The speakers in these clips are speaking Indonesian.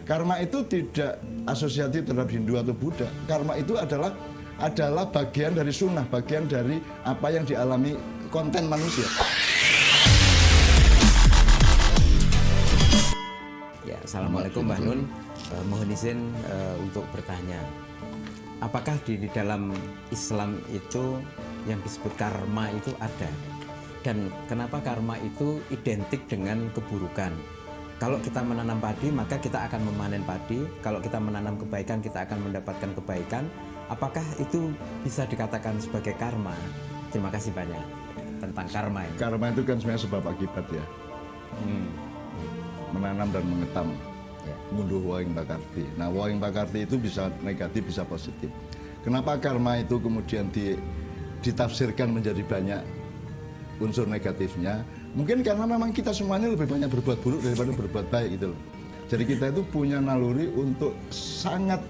Karma itu tidak asosiatif terhadap Hindu atau Buddha. Karma itu adalah bagian dari sunnah, bagian dari apa yang dialami konten manusia. Ya, assalamualaikum Mbah Nun. Mohon izin untuk bertanya, apakah di dalam Islam itu yang disebut karma itu ada? Dan kenapa karma itu identik dengan keburukan? Kalau kita menanam padi, maka kita akan memanen padi. Kalau kita menanam kebaikan, kita akan mendapatkan kebaikan. Apakah itu bisa dikatakan sebagai karma? Terima kasih banyak tentang karma ini. Karma itu kan sebenarnya sebab akibat ya. Menanam dan mengetam. Ngunduh wawing bakarti. Nah, wawing bakarti itu bisa negatif, bisa positif. Kenapa karma itu kemudian ditafsirkan menjadi banyak unsur negatifnya? Mungkin karena memang kita semuanya lebih banyak berbuat buruk daripada berbuat baik gitu loh. Jadi kita itu punya naluri untuk sangat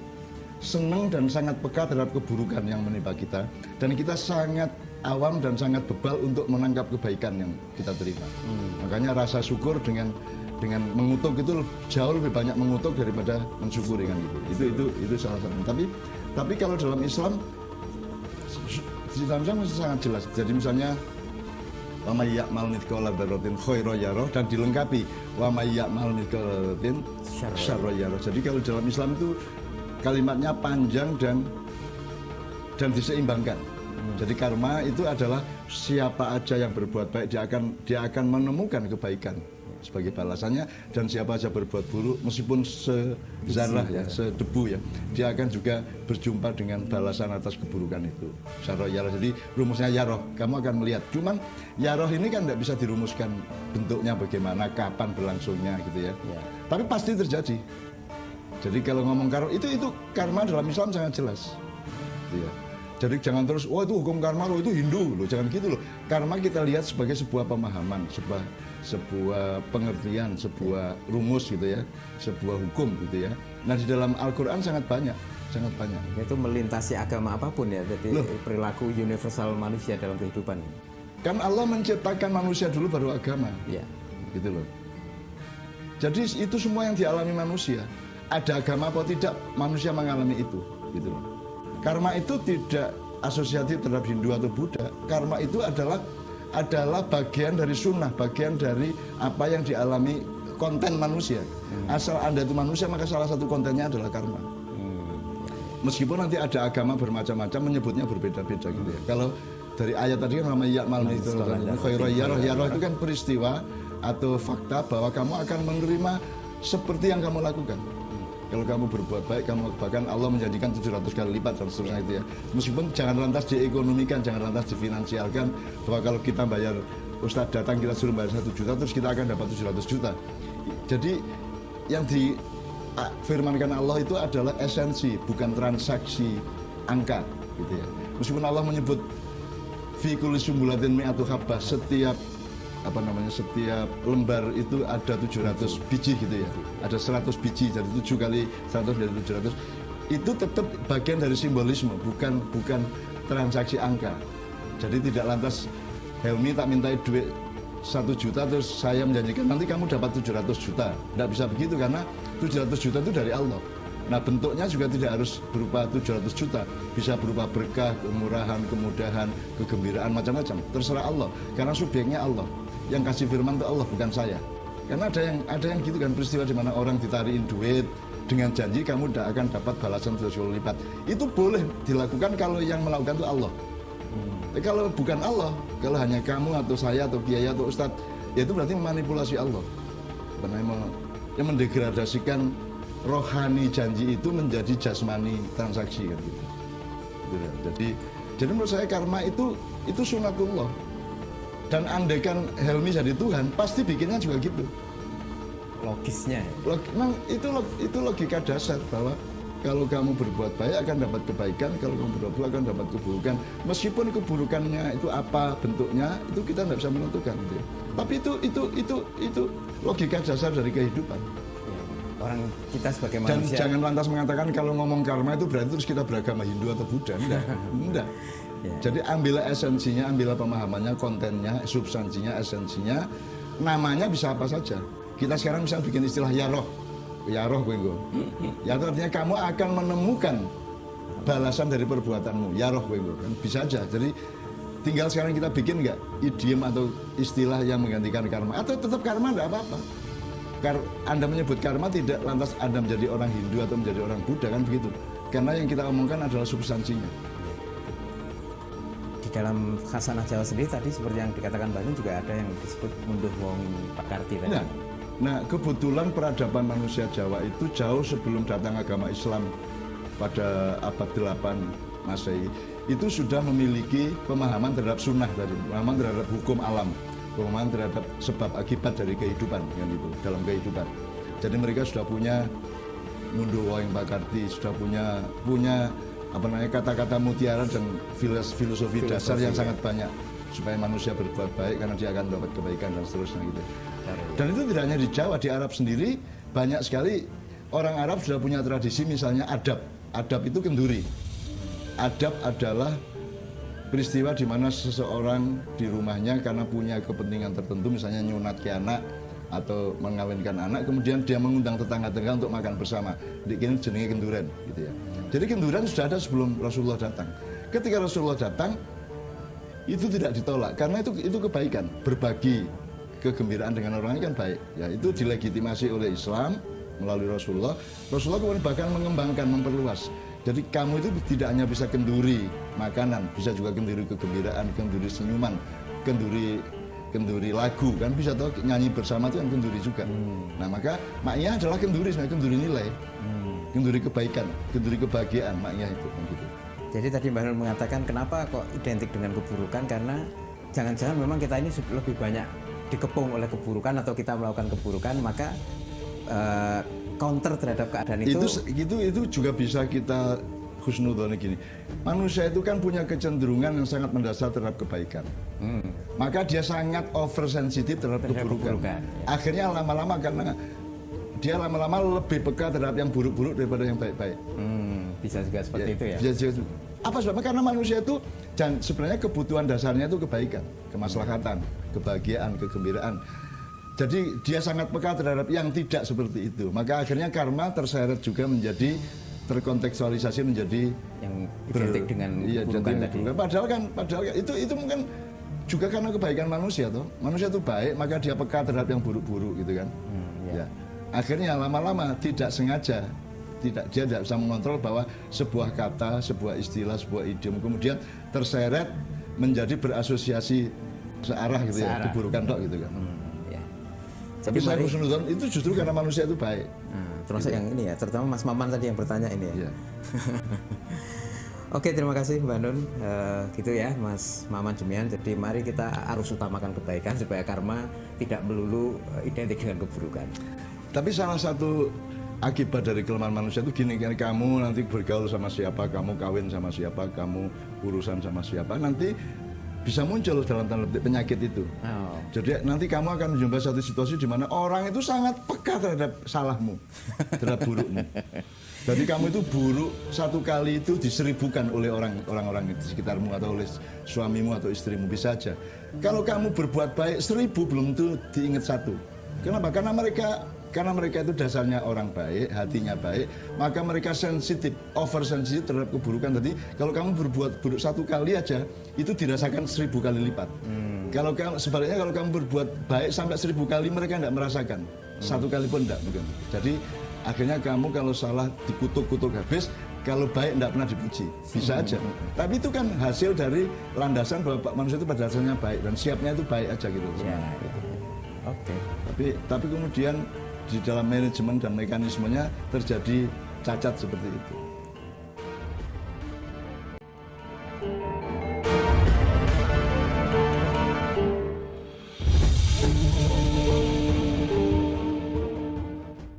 senang dan sangat peka terhadap keburukan yang menimpa kita. Dan kita sangat awam dan sangat bebal untuk menangkap kebaikan yang kita terima. Makanya rasa syukur dengan mengutuk itu jauh lebih banyak mengutuk daripada mensyukuri kan gitu. Itu salah satu. Tapi kalau dalam Islam masih sangat jelas. Jadi misalnya wa may ya'mal mithqala dzarratin khairan yarah, dan dilengkapi wa may ya'mal mithqala dzarratin syarran yarah. Jadi kalau dalam Islam itu kalimatnya panjang dan diseimbangkan. Jadi karma itu adalah siapa aja yang berbuat baik dia akan menemukan kebaikan sebagai balasannya, dan siapa aja berbuat buruk meskipun sezarah ya, sedebu ya, dia akan juga berjumpa dengan balasan atas keburukan itu. Syarah yarah. Jadi rumusnya yaroh, kamu akan melihat. Cuman yaroh ini kan tidak bisa dirumuskan bentuknya bagaimana, kapan berlangsungnya gitu ya. Tapi pasti terjadi. Jadi kalau ngomong karma itu karma dalam Islam sangat jelas. Gitu ya. Jadi jangan terus, wah itu hukum karma loh, itu Hindu loh, jangan gitu loh. Karma kita lihat sebagai sebuah pemahaman, sebuah pengertian, sebuah rumus gitu ya, sebuah hukum gitu ya. Nah di dalam Al-Quran sangat banyak. Itu melintasi agama apapun ya, jadi perilaku universal manusia dalam kehidupan. Kan Allah menciptakan manusia dulu baru agama, gitu loh. Jadi itu semua yang dialami manusia, ada agama atau tidak, manusia mengalami itu, gitu loh. Karma itu tidak asosiatif terhadap Hindu atau Buddha. Karma itu adalah bagian dari sunnah, bagian dari apa yang dialami konten manusia. Asal Anda itu manusia, maka salah satu kontennya adalah karma. Meskipun nanti ada agama bermacam-macam menyebutnya berbeda-beda gitu ya. Kalau dari ayat tadi kan namanya ya'mal khairan yarah. Yarah itu kan peristiwa atau fakta bahwa kamu akan menerima seperti yang kamu lakukan. Kalau kamu berbuat baik, bahkan Allah menjanjikan 700 kali lipat dan seterusnya itu ya. Meskipun jangan lantas diekonomikan, jangan lantas difinansialkan, bahwa kalau kita bayar, Ustadz datang kita suruh bayar 1 juta, terus kita akan dapat 700 juta. Jadi yang difirmankan Allah itu adalah esensi, bukan transaksi angka gitu ya. Meskipun Allah menyebut fi kulli sumbulatin mi'atu habbah, setiap lembar itu ada 700 biji gitu ya. Ada 100 biji, jadi 7 kali 100 dari 700. Itu tetap bagian dari simbolisme, bukan transaksi angka. Jadi tidak lantas Helmi tak mintai duit 1 juta terus saya menjanjikan nanti kamu dapat 700 juta. Tidak bisa begitu karena 700 juta itu dari Allah. Nah bentuknya juga tidak harus berupa 700 juta, bisa berupa berkah, kemurahan, kemudahan, kegembiraan, macam-macam. Terserah Allah, karena subjeknya Allah. Yang kasih firman itu Allah, bukan saya. Karena ada yang gitu kan, peristiwa di mana orang ditariin duit dengan janji kamu tidak akan dapat balasan 200 kali lipat. Itu boleh dilakukan kalau yang melakukan itu Allah. Kalau bukan Allah, kalau hanya kamu atau saya atau kiai atau ustadz, ya itu berarti memanipulasi Allah. Yang mendegradasikan rohani janji itu menjadi jasmani transaksi kan gitu. Jadi menurut saya karma itu sunatullah. Dan andaikan Helmi jadi Tuhan, pasti bikinnya juga gitu. Logisnya. Itu logika dasar bahwa kalau kamu berbuat baik akan dapat kebaikan, kalau kamu berbuat buruk akan dapat keburukan. Meskipun keburukannya itu apa bentuknya, itu kita tidak bisa menentukan gitu. Tapi itu logika dasar dari kehidupan. Orang kita sebagai manusia. Dan jangan lantas mengatakan kalau ngomong karma itu berarti terus kita beragama Hindu atau Buddha. Enggak. Jadi ambillah esensinya, ambillah pemahamannya, kontennya, substansinya, esensinya. Namanya bisa apa saja. Kita sekarang bisa bikin istilah yaroh. Ya roh kowe engko. Ya itu artinya kamu akan menemukan balasan dari perbuatanmu. Ya roh kowe engko. Kan bisa aja. Jadi tinggal sekarang kita bikin nggak idiom atau istilah yang menggantikan karma. Atau tetap karma enggak apa-apa. Anda menyebut karma tidak lantas Anda menjadi orang Hindu atau menjadi orang Buddha, kan begitu. Karena yang kita omongkan adalah substansinya. Di dalam khasanah Jawa sendiri tadi seperti yang dikatakan Mbak Nun juga ada yang disebut munduh wong pakarti tadi. Nah, kebetulan peradaban manusia Jawa itu jauh sebelum datang agama Islam pada abad 8 Masehi itu sudah memiliki pemahaman terhadap sunnah tadi, pemahaman terhadap hukum alam, pemahaman terhadap sebab akibat dari kehidupan, kan itu dalam kehidupan. Jadi mereka sudah punya munduh wong pakarti, sudah punya apa namanya kata-kata mutiara dan filosofi dasar yang sangat banyak supaya manusia berbuat baik karena dia akan dapat kebaikan dan seterusnya gitu. Dan itu tidak hanya di Jawa, di Arab sendiri banyak sekali orang Arab sudah punya tradisi, misalnya adab. Adab itu kenduri. Adab adalah peristiwa di mana seseorang di rumahnya karena punya kepentingan tertentu, misalnya nyunat ke anak atau mengawinkan anak, kemudian dia mengundang tetangga-tetangga untuk makan bersama. Ini jenenge kenduran, gitu ya. Jadi kenduran sudah ada sebelum Rasulullah datang. Ketika Rasulullah datang, itu tidak ditolak karena itu kebaikan. Berbagi kegembiraan dengan orang lain kan baik. Ya, itu dilegitimasi oleh Islam melalui Rasulullah. Rasulullah kemudian bahkan mengembangkan, memperluas. Jadi kamu itu tidak hanya bisa kenduri makanan, bisa juga kenduri kegembiraan, kenduri senyuman, kenduri lagu, kan bisa tahu nyanyi bersama itu yang kenduri juga. Nah maka maknya adalah kenduri, sebenarnya kenduri nilai, kenduri kebaikan, kenduri kebahagiaan, maknya itu kan gitu. Jadi tadi Mbak Nun mengatakan kenapa kok identik dengan keburukan, karena jangan-jangan memang kita ini lebih banyak dikepung oleh keburukan atau kita melakukan keburukan, maka counter terhadap keadaan itu juga bisa kita husnudzon gini. Manusia itu kan punya kecenderungan yang sangat mendasar terhadap kebaikan. Maka dia sangat oversensitif terhadap keburukan. Akhirnya lama-lama karena dia lama-lama lebih peka terhadap yang buruk-buruk daripada yang baik-baik. Bisa juga seperti itu ya. Apa sebabnya? Karena manusia itu dan sebenarnya kebutuhan dasarnya itu kebaikan, kemaslahatan, kebahagiaan, kegembiraan. Jadi dia sangat peka terhadap yang tidak seperti itu. Maka akhirnya karma terseret juga menjadi terkontekstualisasi menjadi yang identik dengan keburukan tadi. Padahal kan itu mungkin juga karena kebaikan manusia toh. Manusia itu baik, maka dia peka terhadap yang buruk-buruk gitu kan. Ya. Akhirnya lama-lama tidak sengaja dia tidak bisa mengontrol bahwa sebuah kata, sebuah istilah, sebuah idiom kemudian terseret menjadi berasosiasi searah gitu ya, keburukan tok gitu kan. Tapi saya husnudzon itu justru karena manusia itu baik. Termasuk yang ini ya, terutama Mas Maman tadi yang bertanya ini ya. Oke, terima kasih Mbak Nun. Gitu ya Mas Maman Jemian. Jadi mari kita harus utamakan kebaikan supaya karma tidak melulu identik dengan keburukan. Tapi salah satu akibat dari kelemahan manusia itu gini, kan kamu nanti bergaul sama siapa, kamu kawin sama siapa, kamu urusan sama siapa, nanti bisa muncul dalam tanda petik penyakit itu. Jadi nanti kamu akan menjumpai satu situasi di mana orang itu sangat peka terhadap salahmu, terhadap burukmu. Jadi kamu itu buruk satu kali itu diseribukan oleh orang-orang di sekitarmu atau oleh suamimu atau istrimu, bisa aja. Kalau kamu berbuat baik 1000 belum tentu diingat satu. Kenapa? Karena mereka itu dasarnya orang baik, hatinya baik, maka mereka sensitif, oversensitif terhadap keburukan. Jadi kalau kamu berbuat buruk satu kali aja, itu dirasakan 1000 kali lipat. Sebaliknya kalau kamu berbuat baik sampai 1000 kali, mereka tidak merasakan. Satu kali pun tidak mungkin. Jadi akhirnya kamu kalau salah dikutuk-kutuk habis, kalau baik tidak pernah dipuji. Bisa aja. Tapi itu kan hasil dari landasan bahwa manusia itu pada dasarnya baik dan siapnya itu baik aja gitu. Ya, oke. Tapi kemudian di dalam manajemen dan mekanismenya terjadi cacat seperti itu.